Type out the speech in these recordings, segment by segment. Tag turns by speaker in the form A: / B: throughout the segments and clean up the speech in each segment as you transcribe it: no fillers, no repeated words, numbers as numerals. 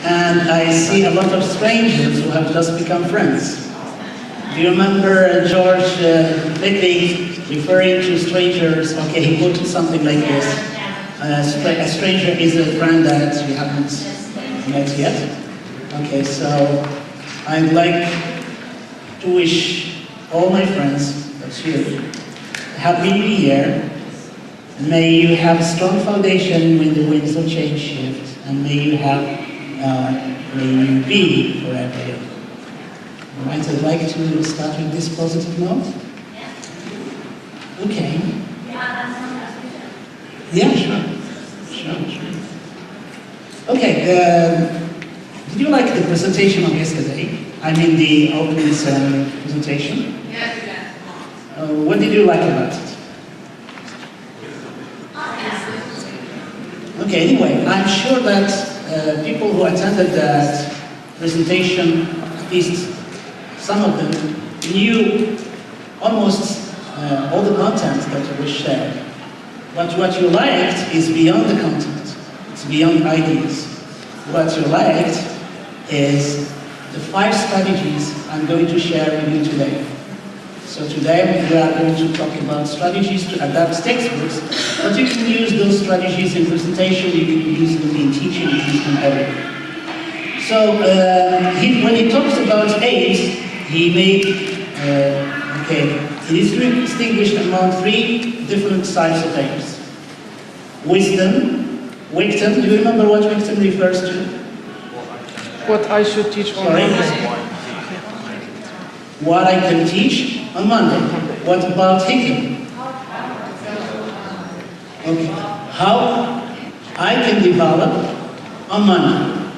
A: and I see a lot of strangers who have just become friends. Do you remember George Beckley referring to strangers? Okay, he quoted something like this. A stranger is a friend that you haven't met yet. Okay, so I'd like to wish all my friends that's here a Happy New Year. May you have a strong foundation when the winds of change shift, and may you be forever. Right, I'd like to start with this positive note. Okay. Yeah, sure. Okay, did you like the presentation of yesterday? I mean the opening ceremony presentation?
B: Yes.
A: What did you like about it? Okay, anyway, I'm sure that people who attended that presentation, at least some of them, knew almost all the content that was shared. But what you liked is beyond the content. It's beyond ideas. What you liked is the 5 strategies I'm going to share with you today. So today we are going to talk about strategies to adapt textbooks, but you can use those strategies in presentation, you can use them in teaching, you can use them everywhere. So when he talks about aims, he made, he distinguished among 3 different types of aims. Wisdom, victim. Do you remember what victim refers to?
C: What I should teach on Monday.
A: What I can teach on Monday. What about hikam? Okay. How I can develop on Monday.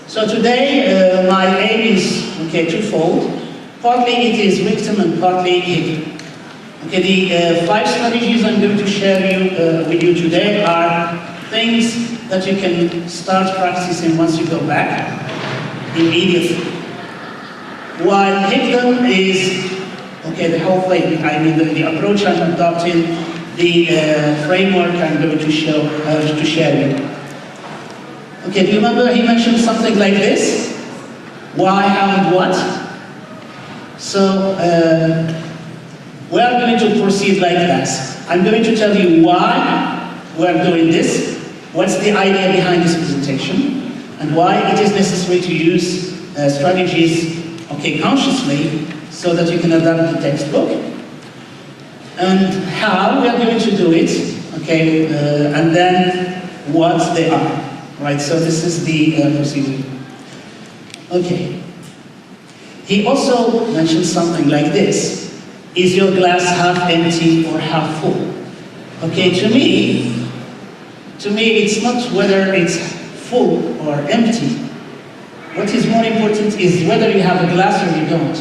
A: So today my aim is twofold. Partly it is victim and partly hikam. Okay, the 5 strategies I'm going to share with you today are things that you can start practicing once you go back immediately. While hikam is, the whole thing, I mean the approach I'm adopting, the framework I'm going to share with you. Okay, do you remember he mentioned something like this? Why, how, and what? So, we are going to proceed like that. I'm going to tell you why we are doing this, what's the idea behind this presentation, and why it is necessary to use strategies, consciously, so that you can adapt the textbook, and how we are going to do it, and then what they are, right? So this is the procedure. Okay. He also mentioned something like this. Is your glass half empty or half full? Okay, to me it's not whether it's full or empty. What is more important is whether you have a glass or you don't.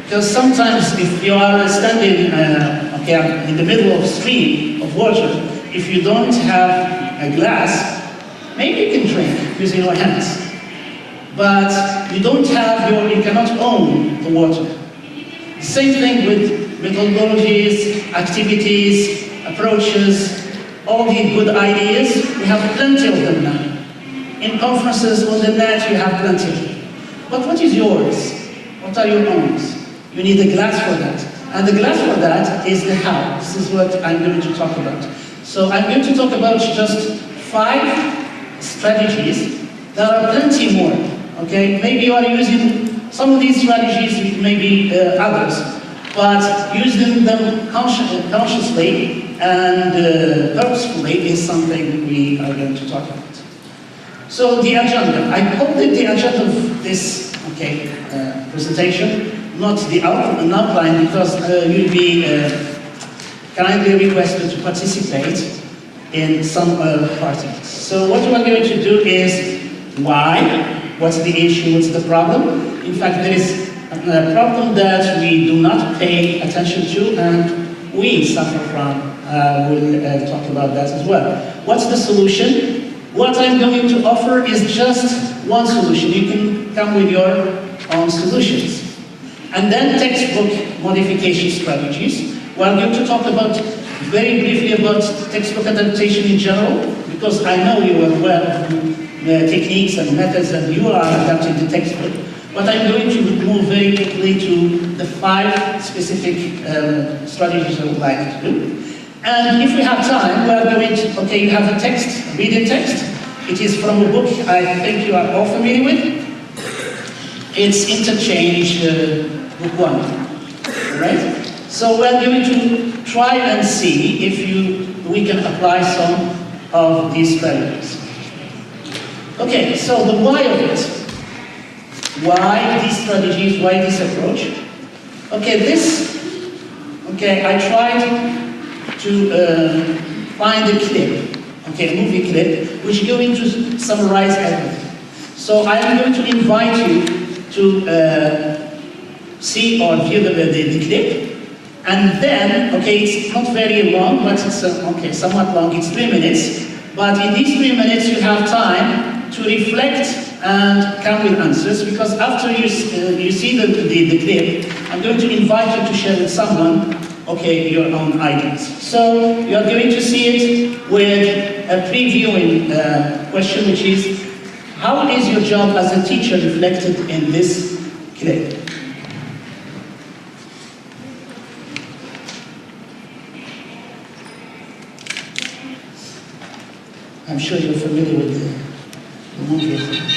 A: Because sometimes if you are standing in the middle of a stream of water, if you don't have a glass, maybe you can drink using your hands. But you cannot own the water. Same thing with methodologies, activities, approaches, all the good ideas. We have plenty of them now. In conferences on the net, you have plenty. But what is yours? What are your own? You need a glass for that. And the glass for that is the how. This is what I'm going to talk about. So I'm going to talk about just 5 strategies. There are plenty more. Okay, maybe you are using some of these strategies, maybe others, but using them consciously and purposefully is something we are going to talk about. So the agenda, I called it the agenda of this presentation, not the outline, because you'll be kindly requested to participate in some part of it. So what we are going to do is why. What's the issue? What's the problem? In fact, there is a problem that we do not pay attention to and we suffer from. We'll talk about that as well. What's the solution? What I'm going to offer is just one solution. You can come with your own solutions. And then textbook modification strategies. We're going to talk about very briefly about textbook adaptation in general, because I know you are aware of techniques and methods that you are adapting the textbook, but I'm going to move very quickly to the 5 specific strategies I would like to do. And if we have time, we are going to, okay, you have a text, a reading text. It is from a book I think you are all familiar with. It's Interchange, book 1, right? So we're going to try and see if we can apply some of these strategies. Okay, so the why of it. Why these strategies, why this approach? Okay, I tried to find a clip, okay, a movie clip, which is going to summarize everything. So I am going to invite you to see or view the clip, and then, okay, it's not very long, but it's okay, somewhat long, it's 3 minutes, but in these 3 minutes you have time to reflect and come with answers, because after you see the clip, I'm going to invite you to share with someone, okay, your own ideas. So you are going to see it with a previewing question, which is, how is your job as a teacher reflected in this clip? I'm sure you're familiar with the movie.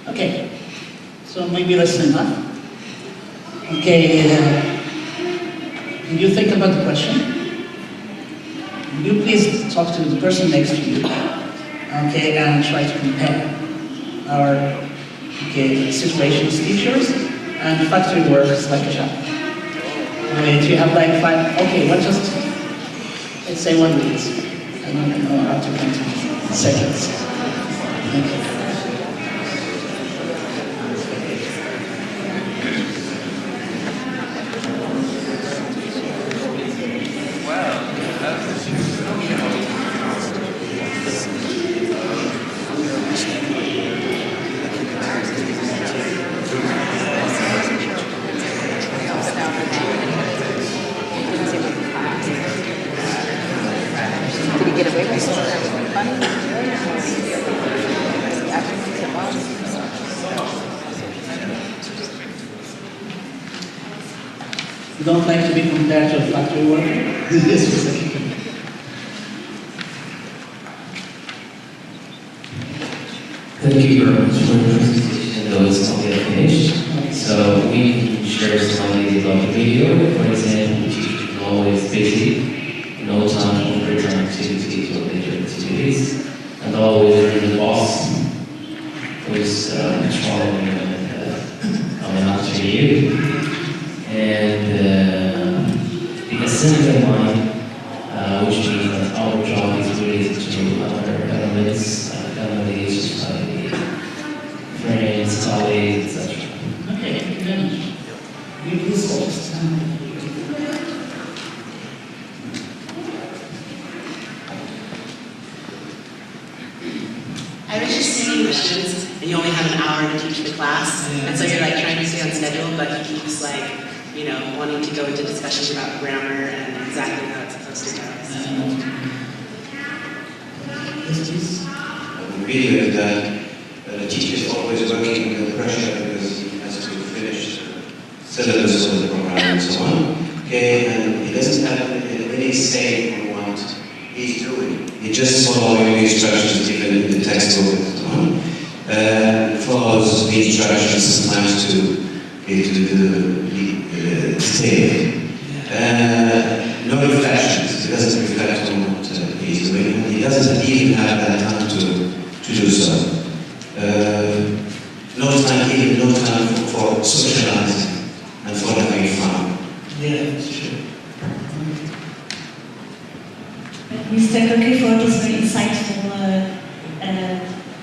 A: Okay, so maybe that's enough. Okay, you think about the question. Will you please talk to the person next to you, okay, and try to compare our situation as teachers and factory workers like a child. Wait, you have like 5, okay, well just, let's say 1 minute. I don't know how to count seconds. Okay.
B: Did he get away with something funny?
A: You don't like to be compared to a factory worker? This was a
D: Thank you very much for the presentation, though it's not yet finished. So we can share some ideas about the video. For example, teachers are always busy, no time for free time activities or leisure activities, and always in the boss who's controlling and coming after you. And the assembly line, which means that our job is related to other elements, families, society, friends, colleagues, etc.
A: Okay, thank you very much. You please hold.
E: I was just seeing questions, and you only have an hour to teach the class, and so you're like trying to stay on schedule, but he keeps like, you know, wanting to go into discussions about grammar and exactly how it's supposed to go.
F: The video is that the teacher is always working under pressure because he has to finish the syllabus of the program and so on. Okay, and he doesn't have any say on what he's doing. He just following the instructions given in the textbook and so on. Follows the instructions sometimes to stay. No reflections. He doesn't reflect on what he's doing. He doesn't even have that time to do so. No time for socializing and for having fun.
A: Yeah, that's true.
G: Mr. Kerkri for this very insightful,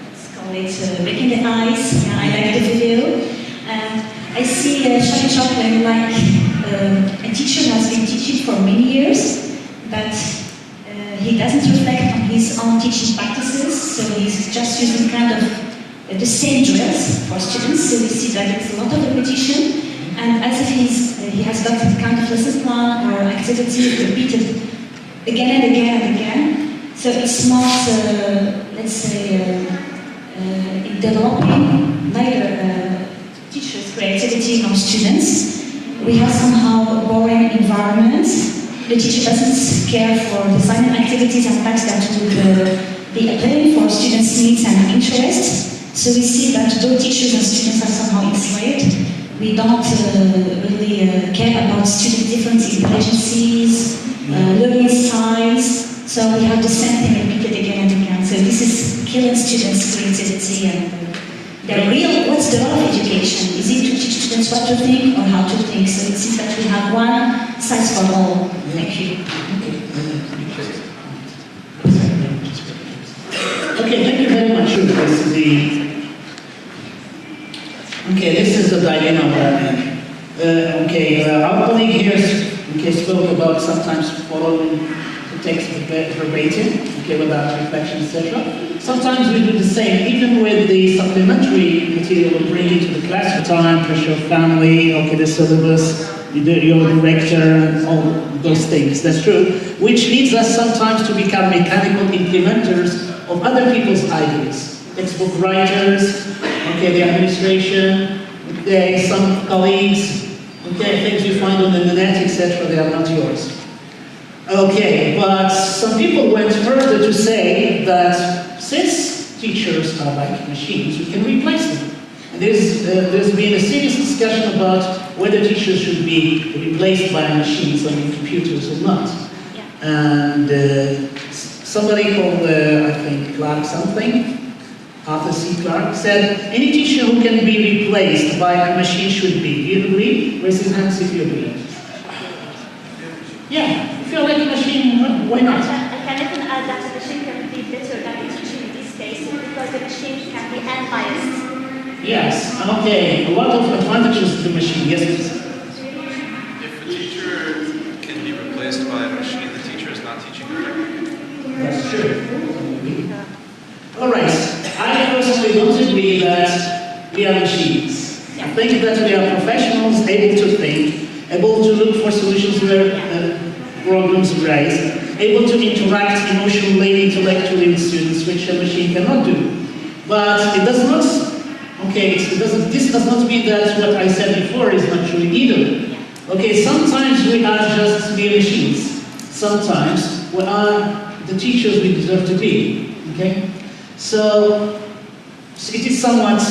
G: let's call it breaking the ice. Yeah, I like the video. I see Charlie Chaplin like a teacher has been teaching for many years, but he doesn't reflect on his own teaching practices, so he's just using kind of the same drills for students, so we see that it's a lot of repetition, and as if he has got a kind of lesson plan or activity repeated again and again and again, so it's not, let's say, developing neither teachers' creativity nor students. We have somehow a boring environment. The teacher doesn't care for designing activities and tasks that would be appealing for students' needs and interests. So we see that though teachers and students are somehow enslaved, we don't really care about student different intelligences, learning styles. So we have the same thing repeated again and again. So this is killing students' creativity and what's the role of education? Is it to teach students what to think or how to think? So it seems that we have one size for all. Thank you.
A: Okay, thank you very much. This is the dilemma. Our colleague here spoke about sometimes following the text verbatim, without reflection, etc. Sometimes we do the same, even with the supplementary material we bring into the class. Time, pressure of family, the syllabus, your director, and all those things. That's true. Which leads us sometimes to become mechanical implementers of other people's ideas. Textbook writers, the administration, some colleagues, things you find on the net, etc. They are not yours. But some people went further to say that since teachers are like machines, we can replace them. And there's been a serious discussion about whether teachers should be replaced by machines, computers or not.
G: Yeah.
A: And somebody called, I think, Clark something, Arthur C. Clarke, said, any teacher who can be replaced by a machine should be. Do you agree? Raise your hands if you agree. Yeah, if you like a machine, why not?
H: I can even add that the machine can be better than the teacher in this case because the machine can be unbiased.
A: Yes, okay. A lot of advantages to the machine, yes, please.
I: If a teacher can be replaced by a machine, the teacher is not teaching effectively.
A: That's true. All right. I personally don't agree that we are machines. I think that we are professionals able to think, able to look for solutions where problems arise, able to interact emotionally, intellectually with students, which a machine cannot do. But it does not, this does not mean that what I said before is not true either. Okay, sometimes we are just mere machines. Sometimes we are the teachers we deserve to be. Okay? So it is somewhat,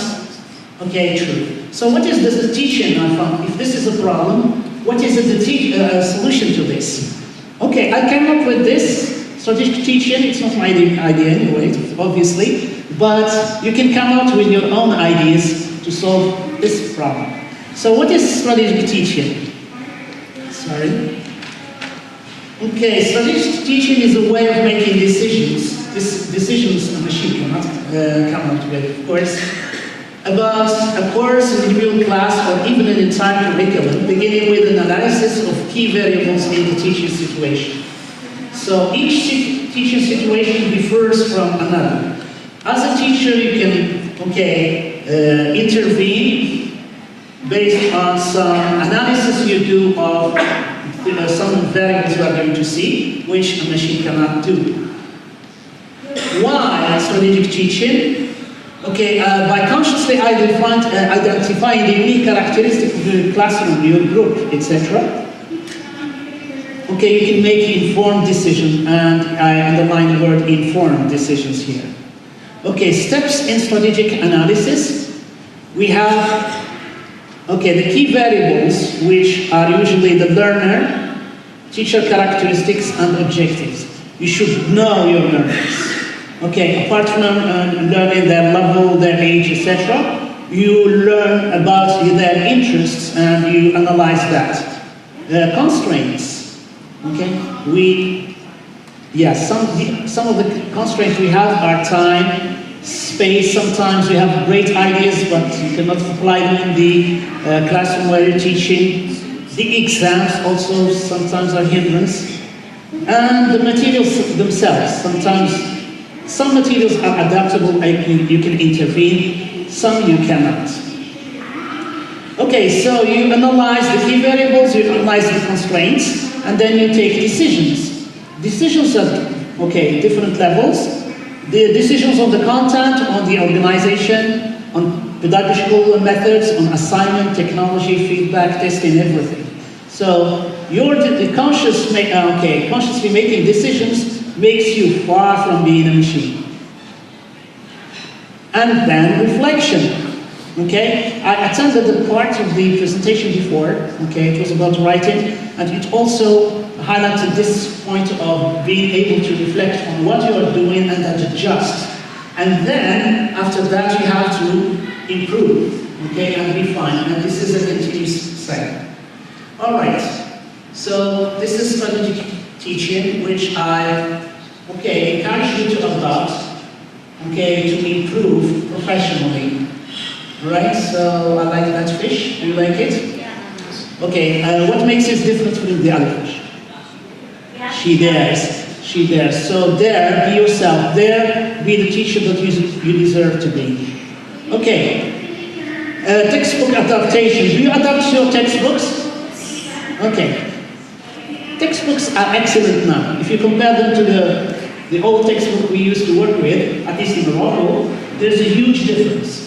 A: true. So what is the teaching I found? If this is a problem, what is the solution to this? Okay, I came up with this strategic teaching. It's not my idea anyway, obviously, but you can come out with your own ideas to solve this problem. So what is strategic teaching? Sorry. Okay, strategic teaching is a way of making decisions. Decisions a machine cannot come out with, of course, about a course, an individual class, or even an entire curriculum, beginning with an analysis of key variables in the teaching situation. So each teaching situation differs from another. As a teacher, you can, intervene based on some analysis you do of some variables you are going to see, which a machine cannot do. Why strategic teaching? Okay, by consciously identifying the unique characteristic of your classroom, your group, etc. Okay, you can make informed decisions, and I underline the word informed decisions here. Okay, steps in strategic analysis. We have, the key variables, which are usually the learner, teacher characteristics, and objectives. You should know your learners. Okay, apart from learning their level, their age, etc., you learn about their interests and you analyze that. Constraints. Okay, some of the constraints we have are time, space. Sometimes we have great ideas, but you cannot apply them in the classroom where you're teaching. The exams also sometimes are hindrance, and the materials themselves. Sometimes some materials are adaptable, you can intervene, some you cannot. Okay, so you analyze the key variables, you analyze the constraints, and then you take decisions. Decisions at, different levels. The decisions on the content, on the organization, on pedagogical methods, on assignment, technology, feedback, testing, everything. So you're consciously making decisions makes you far from being a machine. And then reflection. Okay, I attended the part of the presentation before. Okay, it was about writing, and it also highlighted this point of being able to reflect on what you are doing and then adjust. And then after that, you have to improve. Okay, and refine. And this is a continuous cycle. All right. So this is strategic teaching, which I encourage you to adopt, to improve professionally. Right? So I like that fish. Do you like it?
H: Yeah.
A: Okay. What makes it different from the other fish?
H: Yeah.
A: She dares. She dares. So dare, be yourself. Dare, be the teacher that you deserve to be. Okay. Textbook adaptation. Do you adapt your textbooks? Okay. Textbooks are excellent now. If you compare them to the old textbook we used to work with, at least in Morocco, there's a huge difference.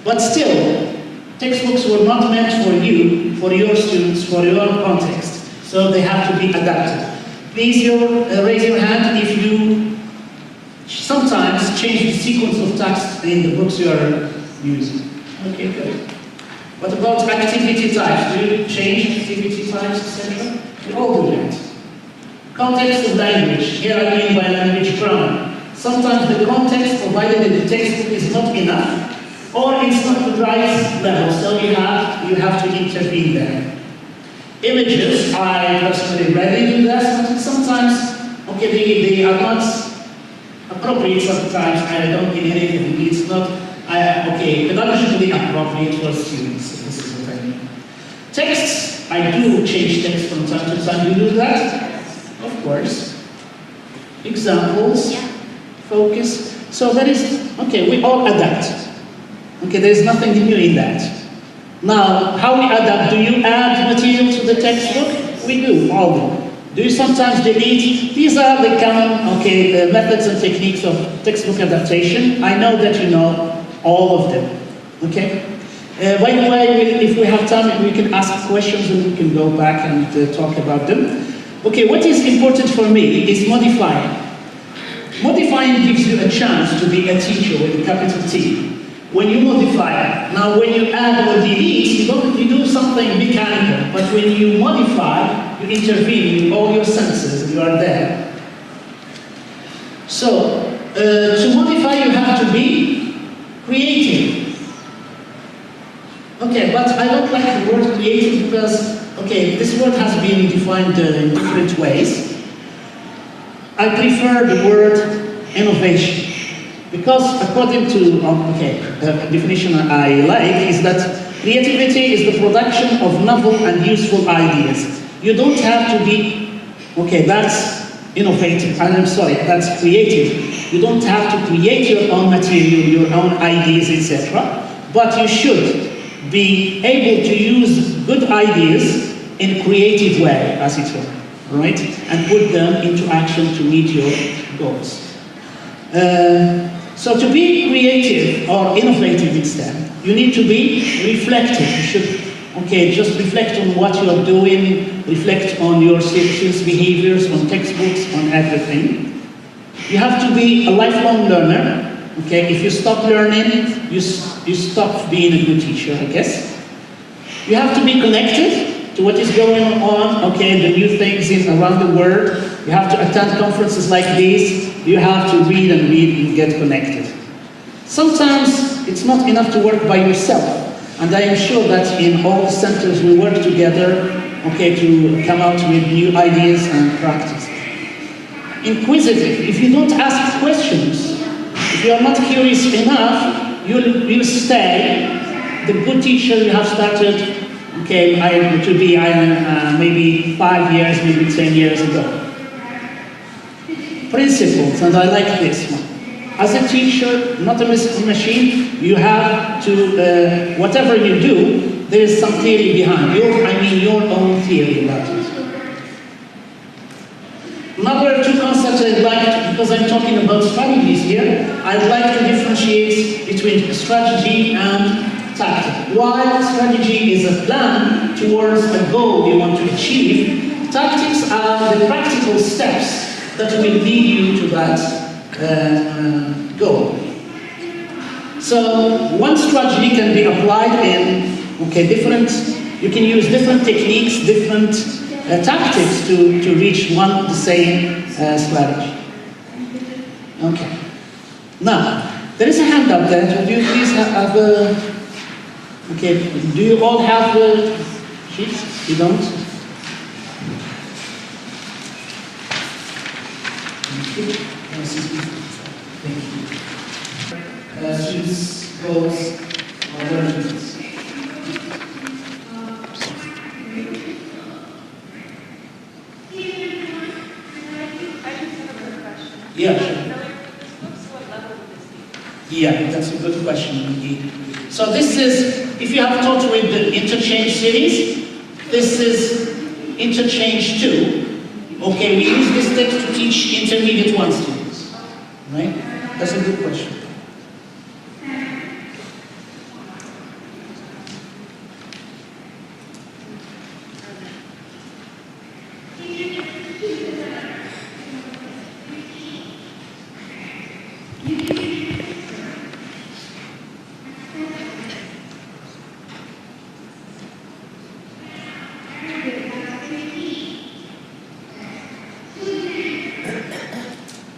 A: But still, textbooks were not meant for you, for your students, for your context. So they have to be adapted. Please raise your hand if you sometimes change the sequence of text in the books you are using. Okay, good. What about activity types? Do you change activity types, etc.? You all do that. Context of language. Here I mean by language grammar. Sometimes the context provided in the textbook is not enough, or it's not the right level, so you have to intervene there. Images, I personally rarely do that. okay, they are not appropriate sometimes. I don't mean anything. It's not, okay, pedagogically appropriate for students. This is what I mean. Texts, I do change text from time to time. You do that? Of course. Examples, focus. So there is, okay, we all adapt. Okay, there is nothing new in that. Now, how we adapt? Do you add material to the textbook? We do, all of them. Do you sometimes delete? These are the common, okay, methods and techniques of textbook adaptation. I know that you know all of them, okay? By the way, if we have time, we can ask questions and we can go back and talk about them. Okay, what is important for me is modifying. Modifying gives you a chance to be a teacher with a capital T. When you modify, now when you add or delete, you do something mechanical, but when you modify, you intervene with all your senses, you are there. So, to modify you have to be creative. Okay, but I don't like the word creative because, okay, this word has been defined in different ways. I prefer the word innovation. Because according to, the definition I like is that creativity is the production of novel and useful ideas. You don't have to be, okay, that's innovative, I'm sorry, that's creative. You don't have to create your own material, your own ideas, etc. But you should be able to use good ideas in a creative way, as it were, right? And put them into action to meet your goals. So to be creative or innovative instead, you need to be reflective. You should, okay, just reflect on what you are doing, reflect on your students' behaviors, on textbooks, on everything. You have to be a lifelong learner. Okay, if you stop learning, you stop being a good teacher, I guess. You have to be connected to what is going on, okay, the new things around the world. You have to attend conferences like these. You have to read and get connected. Sometimes it's not enough to work by yourself. And I am sure that in all the centers we work together, okay, to come out with new ideas and practice. Inquisitive. If you don't ask questions, if you are not curious enough, you'll stay the good teacher you have started, okay, to be maybe 5 years, maybe 10 years ago. Principles, and I like this one. As a teacher, not a machine, you have to, whatever you do, there is some theory behind your own theory about it. Another two concepts I'd like to, because I'm talking about strategies here, I'd like to differentiate between strategy and tactic. While strategy is a plan towards a goal you want to achieve, tactics are the practical steps that will lead you to that goal. So one strategy can be applied in, okay, you can use different techniques, different tactics to reach the same strategy. Okay. Now, there is a hand up there. Do you please have okay, do you all have sheets? You don't? Students' goals or learnings. Yeah, sure. Yeah, that's a good question indeed. So this is, if you have taught with the interchange series, this is interchange 2. Okay, we use this text to teach intermediate 1 students, right? That's a good question.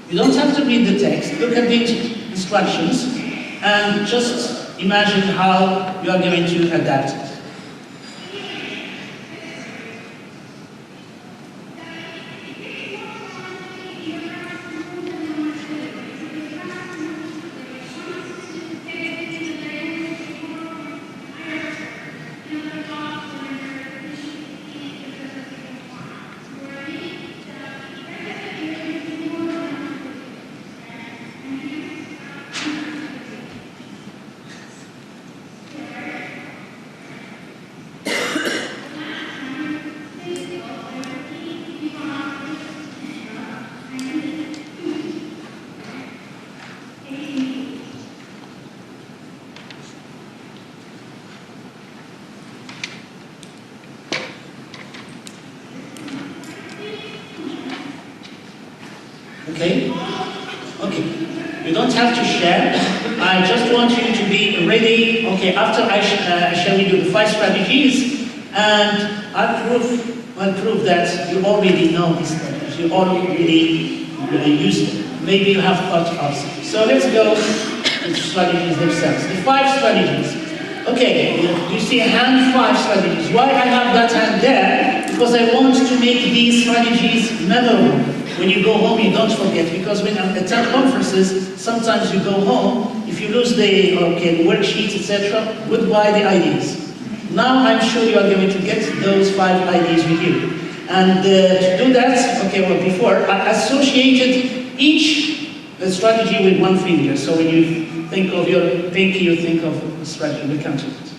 A: You don't have to read the text, look at the instructions, and just imagine how you are going to adapt it. Okay? Okay. You don't have to share. I just want you to be ready. Okay, after I share with you the 5 strategies, and I'll prove that you already know these strategies. You already use them. Maybe you have thought of them. So let's go to the strategies themselves. The 5 strategies. Okay, you see hand 5 strategies. Why I have that hand there? Because I want to make these strategies memorable. When you go home, you don't forget. Because when I attend conferences, sometimes you go home, if you lose the worksheets, etc., goodbye the ideas. Now I'm sure you are going to get those 5 ideas with you. And to do that, before, I associated each strategy with one finger. So when you think of your pinky, you think of the strategy, we come to it.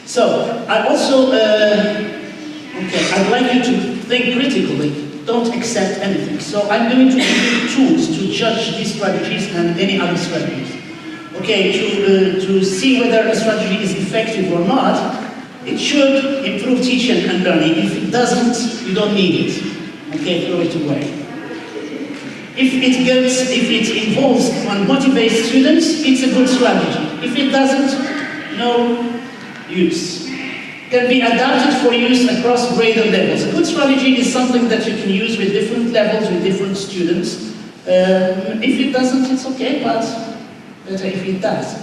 A: So, I also, I'd like you to think critically. Don't accept anything. So I'm going to give you tools to judge these strategies and any other strategies. Okay, to see whether a strategy is effective or not, it should improve teaching and learning. If it doesn't, you don't need it. Okay, throw it away. If it involves and motivates students, it's a good strategy. If it doesn't, no use. Can be adapted for use across grade levels. A good strategy is something that you can use with different levels, with different students. If it doesn't, it's okay, but better if it does.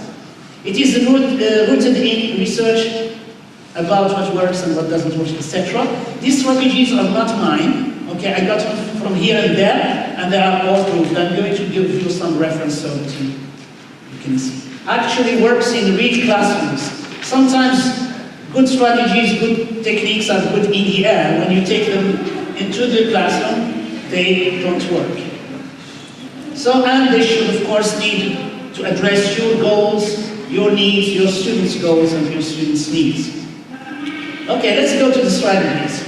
A: It is rooted in research about what works and what doesn't work, etc. These strategies are not mine. Okay, I got them from here and there, and they are all proved. I'm going to give you some reference so that you can see. Actually works in real classrooms. Sometimes good strategies, good techniques are good in the air. When you take them into the classroom, they don't work. So, and they should, of course, need to address your goals, your needs, your students' goals, and your students' needs. Okay, let's go to the strategies.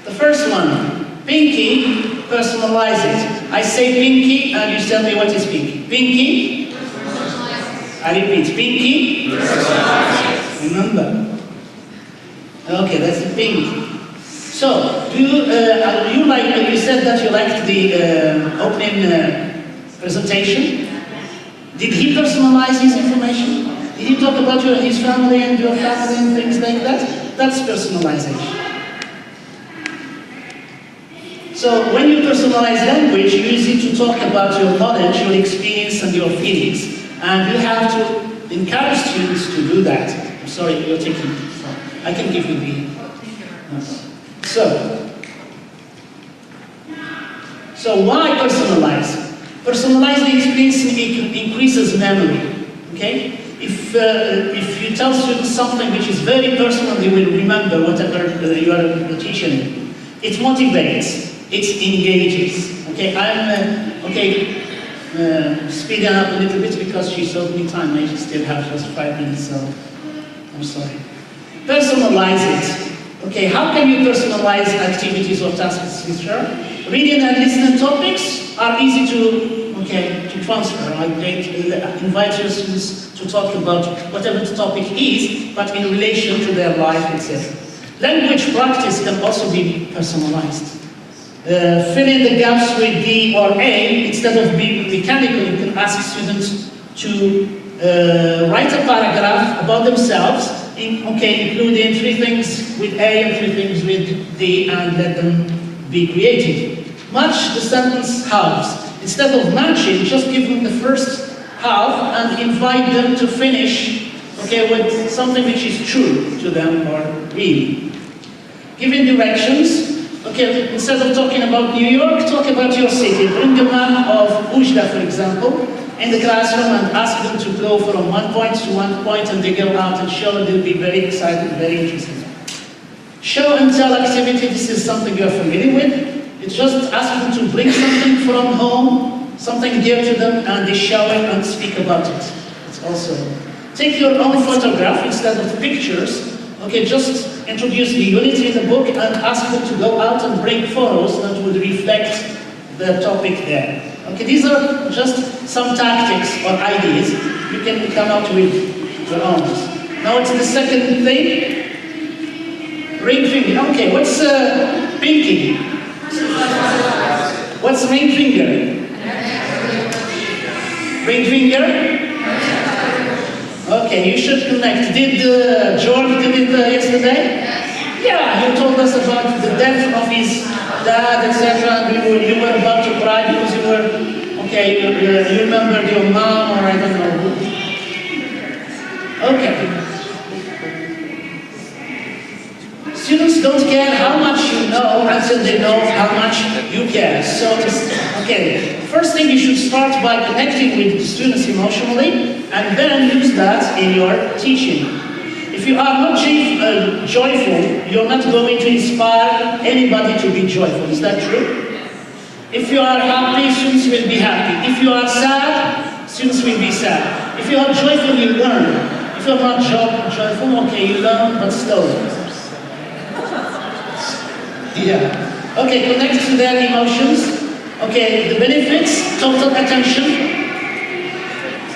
A: The first one, pinky, personalize it. I say pinky, and you tell me what is pinky. Pinky? I repeat, pinky? Remember. Okay, that's the pinky. So, do you like, you said that you liked the opening presentation. Did he personalize his information? Did he talk about his family and your family and things like that? That's personalization. So when you personalize language, you use it to talk about your knowledge, your experience, and your feelings. And you have to encourage students to do that. I'm sorry, you're taking it. I can give you the... So why personalize? Personalize the experience increases memory. Okay? If you tell students something which is very personal, they will remember whatever you are teaching. It motivates. It engages. Okay, I'm speeding up a little bit because she showed me time. I still have just 5 minutes, so I'm sorry. Personalize it. Okay, how can you personalize activities or tasks, teacher? Reading and listening topics are easy to transfer. Like invite your students to talk about whatever the topic is, but in relation to their life, etc. Language practice can also be personalized. Fill in the gaps with D or A. Instead of being mechanical, you can ask students to write a paragraph about themselves, including 3 things with A and 3 things with D, and let them be creative. Match the sentence halves. Instead of matching, just give them the first half and invite them to finish with something which is true to them or real. Giving directions. Instead of talking about New York, talk about your city. Bring a map of Oujda, for example, in the classroom and ask them to go from one point to one point, and they go out and show, and they'll be very excited, very interested. Show and tell activity. This is something you're familiar with. It's just ask them to bring something from home, something dear to them, and they show it and speak about it. It's also... Take your own photograph instead of pictures. Just introduce the unity in the book and ask them to go out and bring photos that would reflect the topic there. These are just some tactics or ideas. You can come out with your own. Now it's the second thing. Ring finger. What's pinky? What's ring finger? Ring finger? Okay, you should connect. Did George did it yesterday? Yeah, he told us about the death of his dad, etc. And you were about to cry because you were, okay, you remembered your mom or I don't know who. Okay. Students don't care how much you know until they know how much you care. So, okay, first thing you should start by connecting with the students emotionally and then use that in your teaching. If you are not joyful, you're not going to inspire anybody to be joyful. Is that true? If you are happy, students will be happy. If you are sad, students will be sad. If you are joyful, you learn. If you're not joyful, okay, you learn, but slowly. Yeah. Okay, connect to their emotions. Okay, the benefits, total attention.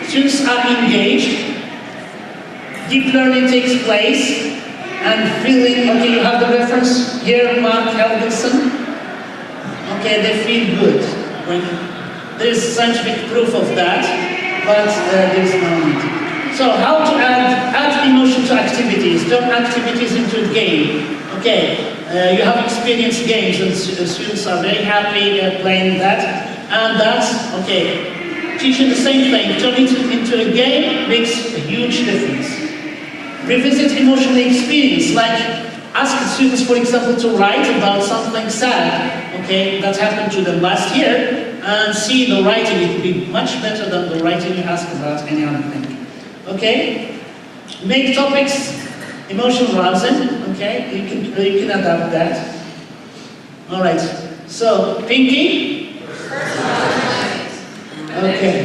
A: Students are engaged. Deep learning takes place. And feeling, okay, you have the reference here, Mark Helgensen. Okay, they feel good. There is scientific proof of that, but there is no need. So how to add emotion to activities, turn activities into a game. Okay, you have experienced games and students are very happy playing that. And that's, okay, teaching the same thing, turning it into a game makes a huge difference. Revisit emotional experience, like ask students, for example, to write about something sad, okay, that happened to them last year, and see the writing. It will be much better than the writing you ask about any other thing. Okay? Make topics emotional rousing, okay? You can adapt that. Alright, so, Pinky? Okay.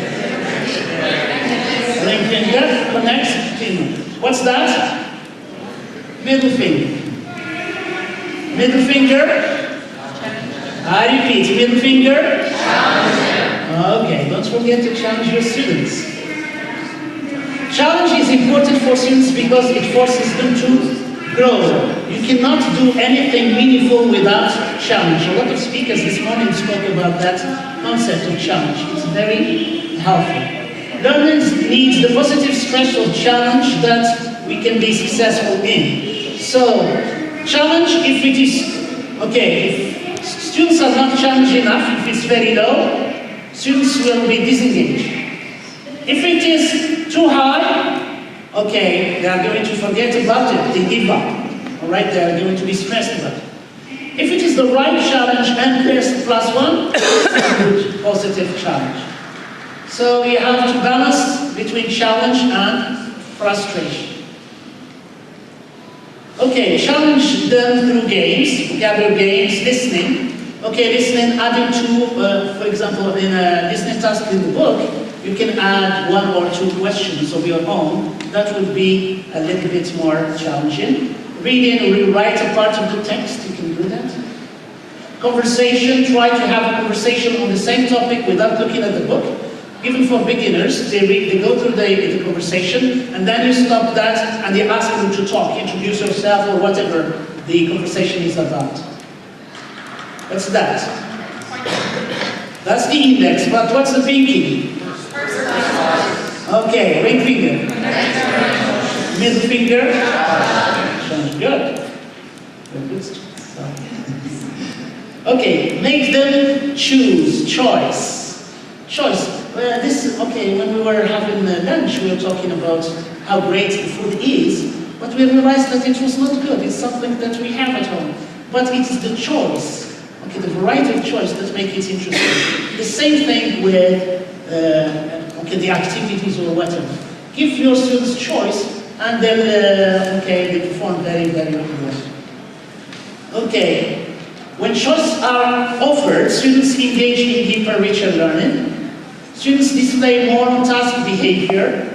A: Ring finger, connect, finger. What's that? Middle finger. Middle finger? I repeat, middle finger? Okay, don't forget to challenge your students. Challenge is important for students because it forces them to grow. You cannot do anything meaningful without challenge. A lot of speakers this morning spoke about that concept of challenge. It's very helpful. Learners need the positive stress of challenge that we can be successful in. So, challenge if it is, okay, if students are not challenged enough, if it's very low, students will be disengaged. If it is too high, okay, they are going to forget about it, they give up. Alright, they are going to be stressed about it. If it is the right challenge and there's +1, it's a good positive challenge. So you have to balance between challenge and frustration. Okay, challenge them through games, vocabulary games, listening. Okay, listening, adding to, for example, in a listening task in the book, you can add 1 or 2 questions of your own. That would be a little bit more challenging. Reading, rewrite a part of the text, you can do that. Conversation, try to have a conversation on the same topic without looking at the book. Even for beginners, they go through the conversation, and then you stop that, and you ask them to talk, introduce yourself, or whatever the conversation is about. What's that? That's the index, but what's the pinky? Okay, ring finger. Middle finger? Sounds good. Okay, make them choose, choice. Choice. Okay, when we were having lunch, we were talking about how great the food is, but we realized that it was not good. It's something that we have at home. But it is the choice, okay, the variety of choice that makes it interesting. The same thing with the activities or whatever. Give your students choice, and then, they perform very, very well. Okay, when choices are offered, students engage in deeper, richer learning. Students display more on-task behavior.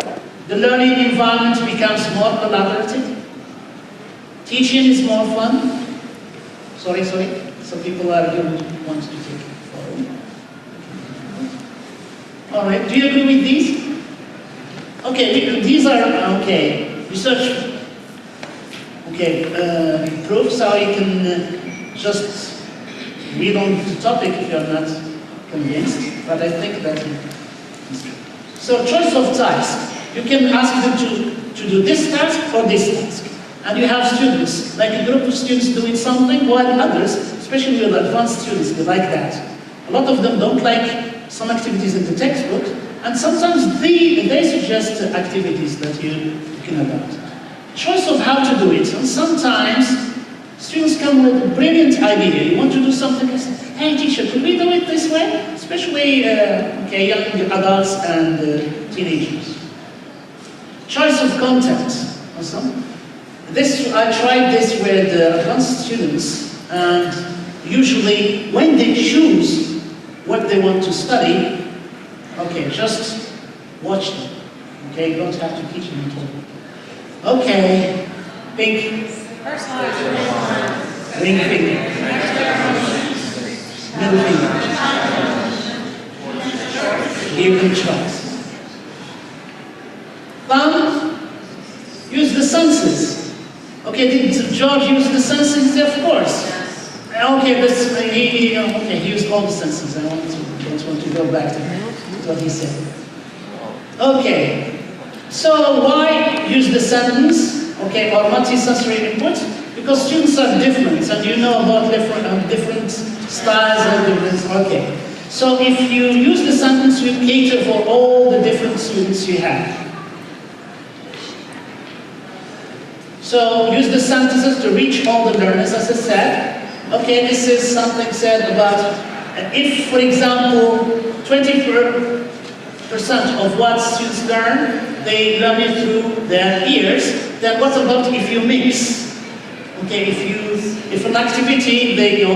A: The learning environment becomes more collaborative. Teaching is more fun. Sorry. Some people are going to want to take it forward. All right, do you agree with these? Okay, these are, research, proofs how you can just read on the topic if you're not convinced, but I think that is true. So choice of task. You can ask them to do this task or this task. And you have students, like a group of students doing something, while others, especially with advanced students, they like that. A lot of them don't like some activities in the textbook, and sometimes they suggest activities that you can adopt. Choice of how to do it, and sometimes students come with a brilliant idea. You want to do something, and say, hey teacher, could we do it this way? Especially young adults and teenagers. Choice of content. Awesome. I tried this with advanced students, and usually when they choose what they want to study, okay, just watch them. Okay, you don't have to teach them at all. Okay, pink.
B: First one.
A: Ring finger. Middle finger. Give them choice. Thumb. Use the senses. Okay, did George use the senses? Of course. Okay, he used all the senses. I don't want to go back to what he said. Okay, so why use the sentence? Okay, or multi-sensory input? Because students are different, and you know about different styles and different. Okay, so if you use the sentence, you cater for all the different students you have. So use the sentences to reach all the learners, as I said. Okay, this is something said about if, for example, 20% of what students learn, they learn it through their ears, then what about if you mix? Okay, if an activity, they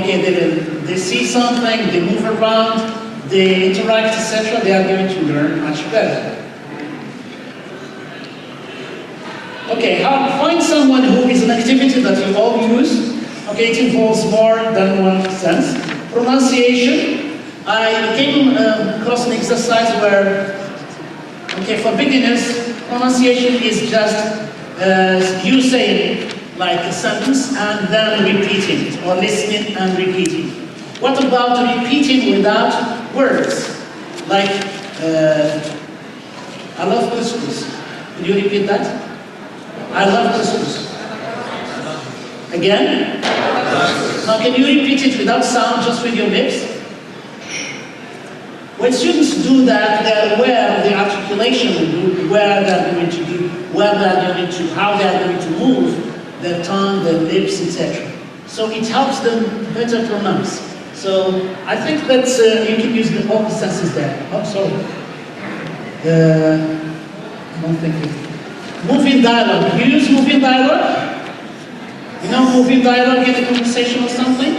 A: see something, they move around, they interact, etc., they are going to learn much better. Okay, find someone who is an activity that you all use. Okay, it involves more than one sense. Pronunciation. I came across an exercise where, okay, for beginners, pronunciation is just you saying like a sentence and then repeating it, or listening and repeating. What about repeating without words? Like, I love couscous. Could you repeat that? I love couscous. Again? Now can you repeat it without sound, just with your lips? When students do that, they're aware of the articulation, where they're going to do, how they're going to move their tongue, their lips, etc. So it helps them better pronounce. So I think that you can use all the senses there. Oh, sorry. I don't think it. Moving dialogue. You use moving dialogue? You know moving dialogue in a conversation or something?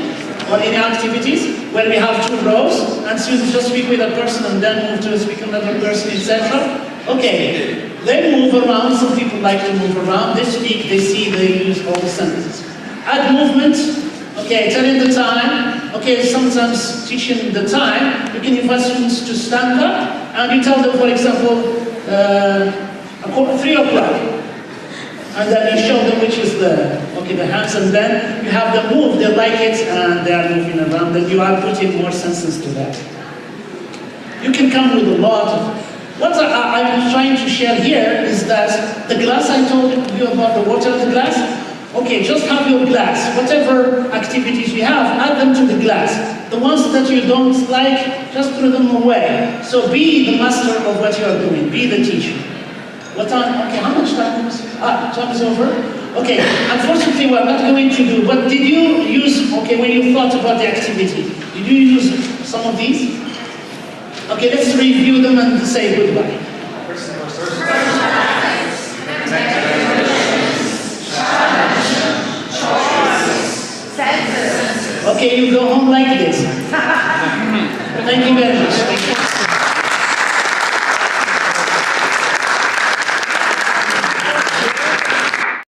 A: Or any activities where we have two rows and students just speak with a person and then move to speak with another person, etc. Okay, they move around. Some people like to move around. They speak, they see, they use all the sentences. Add movement. Okay, telling the time. Okay, sometimes teaching the time. You can invite students to stand up and you tell them, for example, 3 o'clock, and then you show them which is the hands, and then you have them move, they like it, and they are moving around, and you are putting more senses to that. You can come with a lot of... What I'm trying to share here is that the glass I told you about, the water in the glass, okay, just have your glass. Whatever activities you have, add them to the glass. The ones that you don't like, just throw them away. So be the master of what you are doing, be the teacher. What time? Okay, how much time is? Time is over? Okay, unfortunately we're not going to do, but did you use, okay, when you thought about the activity, did you use some of these? Okay, let's review them and say goodbye. Okay, you go home like this. Thank you very much.